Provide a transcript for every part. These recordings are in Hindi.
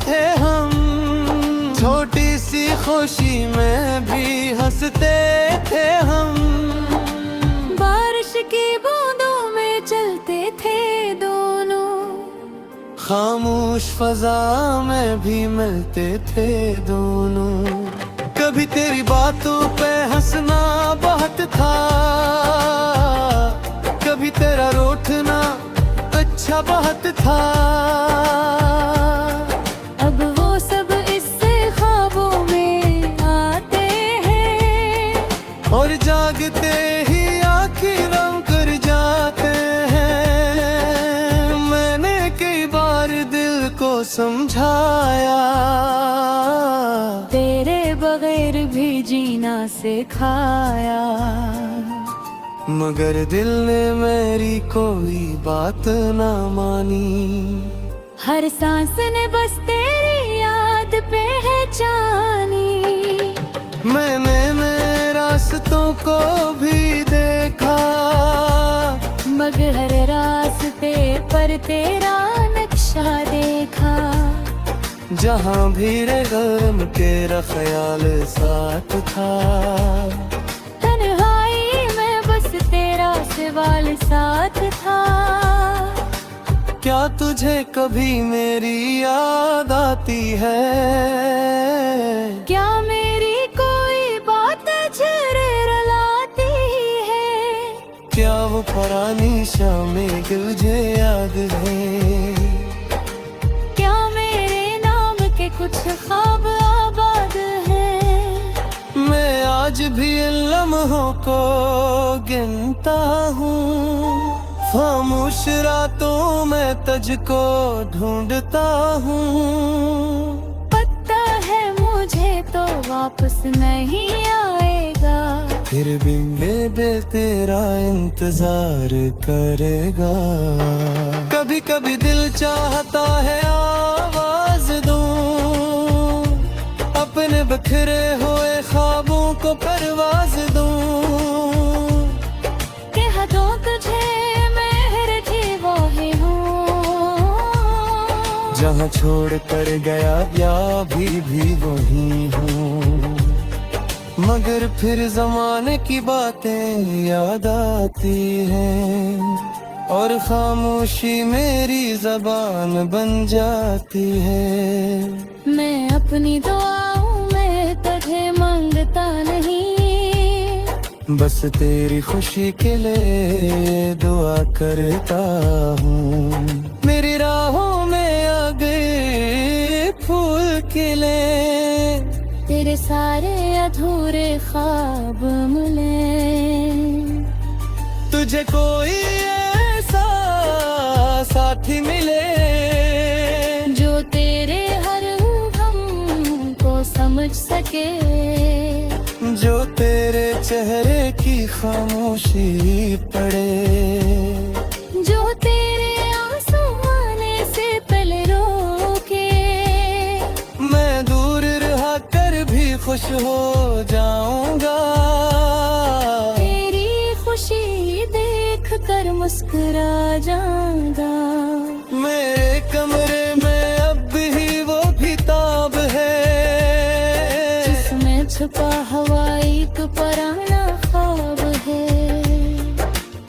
थे हम, छोटी सी खुशी में भी हंसते थे हम। बारिश की बूंदों में चलते थे दोनों, खामोश फजा में भी मिलते थे दोनों। कभी तेरी बातों पे हंसना बहुत था, कभी तेरा रूठना अच्छा बहुत था। अब वो सब इससे ख्वाबों में आते हैं, और जागते ही आँखें नम कर जाते हैं। मैंने कई बार दिल को समझाया, तेरे बगैर भी जीना सिखाया, मगर दिल ने मेरी कोई बात ना मानी। हर सांस ने बस तेरी याद पहचानी। मैंने नए रास्तों को भी देखा, मगर हर रास्ते पर तेरा नक्शा देखा। जहाँ भी गम तेरा ख्याल साथ था, तन्हाई में बस तेरा सवाल साथ था। क्या तुझे कभी मेरी याद आती है? क्या मेरी कोई बात झरे रुलाती है? क्या वो पुरानी शामें तुझे याद है? क्या मेरे नाम के कुछ ख्वाब आबाद हैं? मैं आज भी इन लम्हों को गिनता हूँ, खामोश रातों में तुझको ढूंढता हूँ। पता है मुझे तो वापस नहीं आएगा, फिर भी मेरे तेरा इंतजार करेगा। कभी कभी दिल चाहता है आवाज दूं, अपने बिखरे हुए ख्वाबों को परवाज दूं। कह दो तुझे जहाँ छोड़ कर गया या भी वही हूँ, मगर फिर जमाने की बातें याद आती हैं, और खामोशी मेरी जबान बन जाती है। मैं अपनी दुआओं में तुझे मांगता नहीं, बस तेरी खुशी के लिए दुआ करता हूँ। मेरी राहों में आ गए फूल खिले, तेरे सारे अधूरे ख्वाब मिले। तुझे कोई ऐसा साथी मिले, जो तेरे हर गम को समझ सके, जो तेरे चेहरे की खामोशी पढ़े, जो तेरे आंसू आने से पहले रोके। मैं दूर रहा कर भी खुश हो जाऊंगा, तेरी खुशी देख कर मुस्कुरा जाऊंगा। मेरे कमरे में अब भी वो किताब है, जिसमें छुपा हवाई एक पुराना ख्वाब है।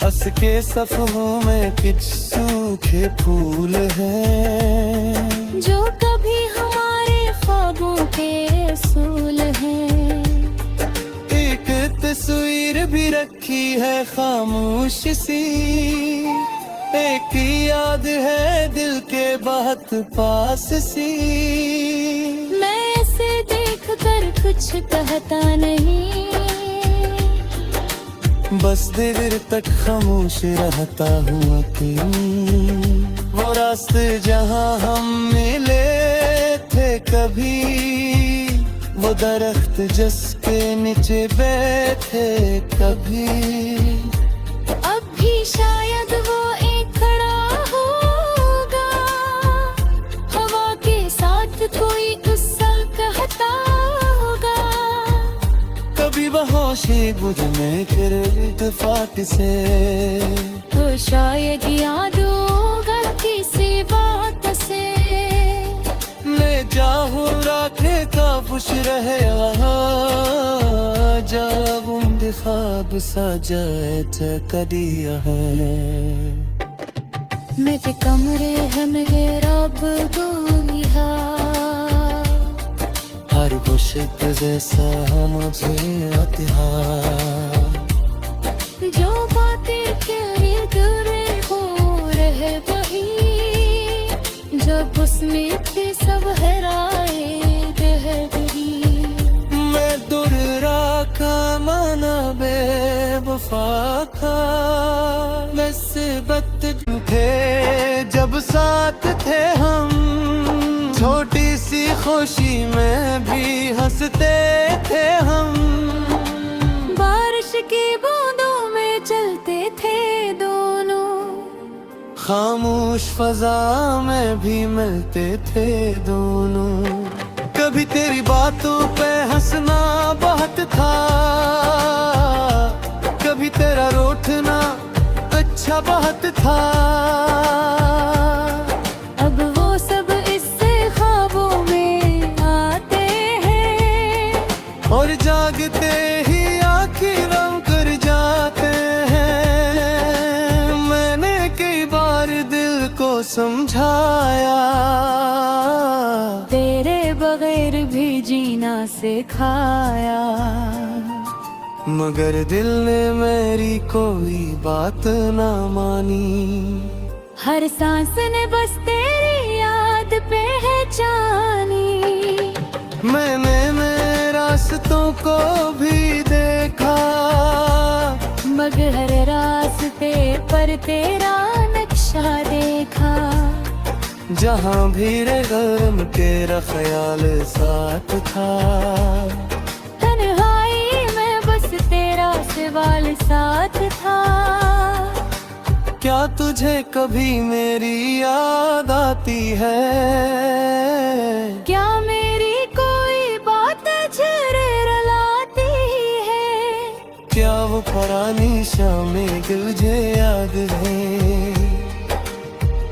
हंस के सफ़ों में कुछ सूखे फूल हैं, जो कभी हमारे ख्वाबों के असूल हैं। एक तस्वीर भी रखी है खामोश सी, एक याद है दिल के बहुत पास सी। मैं इसे देख कर कुछ कहता नहीं, बस देर तक खामोश रहता हूँ अकेली। वो रास्ते जहाँ हम मिले थे कभी, वो दरख्त जिसके नीचे बैठे कभी, अब भी शायद वो एक खड़ा होगा। हवा के साथ कोई किस्सा कहता होगा। कभी बहोशी बुझने फिर इत्तेफाक से, तो शायद याद होगा किसी बात से। ले पुश रहे जाबुंद ख्वाब सजाए कदिया है मेरे कमरे है मेरे रब गोलिया हर मुश्क जैसा मुझे अतिहा जो बातें तेरे दूरे हो रहे वही जब उसमें थे सब हराए रह गई मैं दुर्रा का माना बेवफा था वैसे बद थे जब साथ थे हम छोटी सी खुशी में भी हंसते थे हम बारिश की बूंदों में चलते थे दोनों खामोश फजा में भी मिलते थे दोनों कभी तेरी बातों पे हंसना बहुत था कभी तेरा रोठना अच्छा बहुत था अब वो सब इससे ख्वाबों में आते हैं और जागते ही आँखें नम कर जाते हैं मैंने कई बार दिल को समझाया तेरे बगैर भी जीना सिखाया मगर दिल ने मेरी कोई बात ना मानी हर सांस ने बस तेरी याद पहचानी मैंने मेरे रास्तों को भी देखा मगर हर रास्ते पर तेरा नक्शा देखा जहाँ भी गम तेरा ख्याल साथ था तन्हाई में बस तेरा सवाल साथ था क्या तुझे कभी मेरी याद आती है क्या मेरी कोई बात झरे रुलाती है क्या वो पुरानी शामें तुझे याद है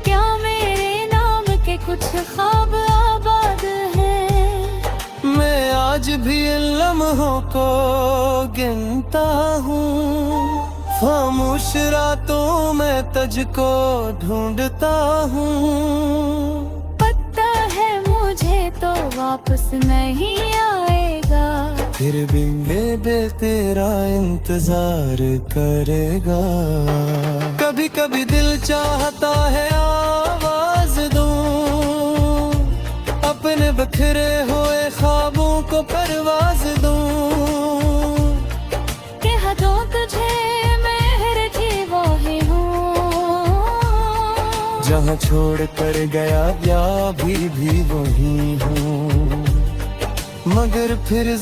क्या मेरे नाम के कुछ ख्वाब आबाद हैं मैं आज भी इन लम्हों को गिनता हूँ खामोश रातों में तुझको ढूंढता हूँ पता है मुझे तो वापस नहीं आएगा फिर भी बेबे तेरा इंतजार करेगा कभी कभी दिल चाहता है आवाज दूं अपने बिखरे हुए ख्वाबों को परवाज दूं कह दो तुझे जहाँ छोड़ कर गया या भी वही हूँ मगर फिर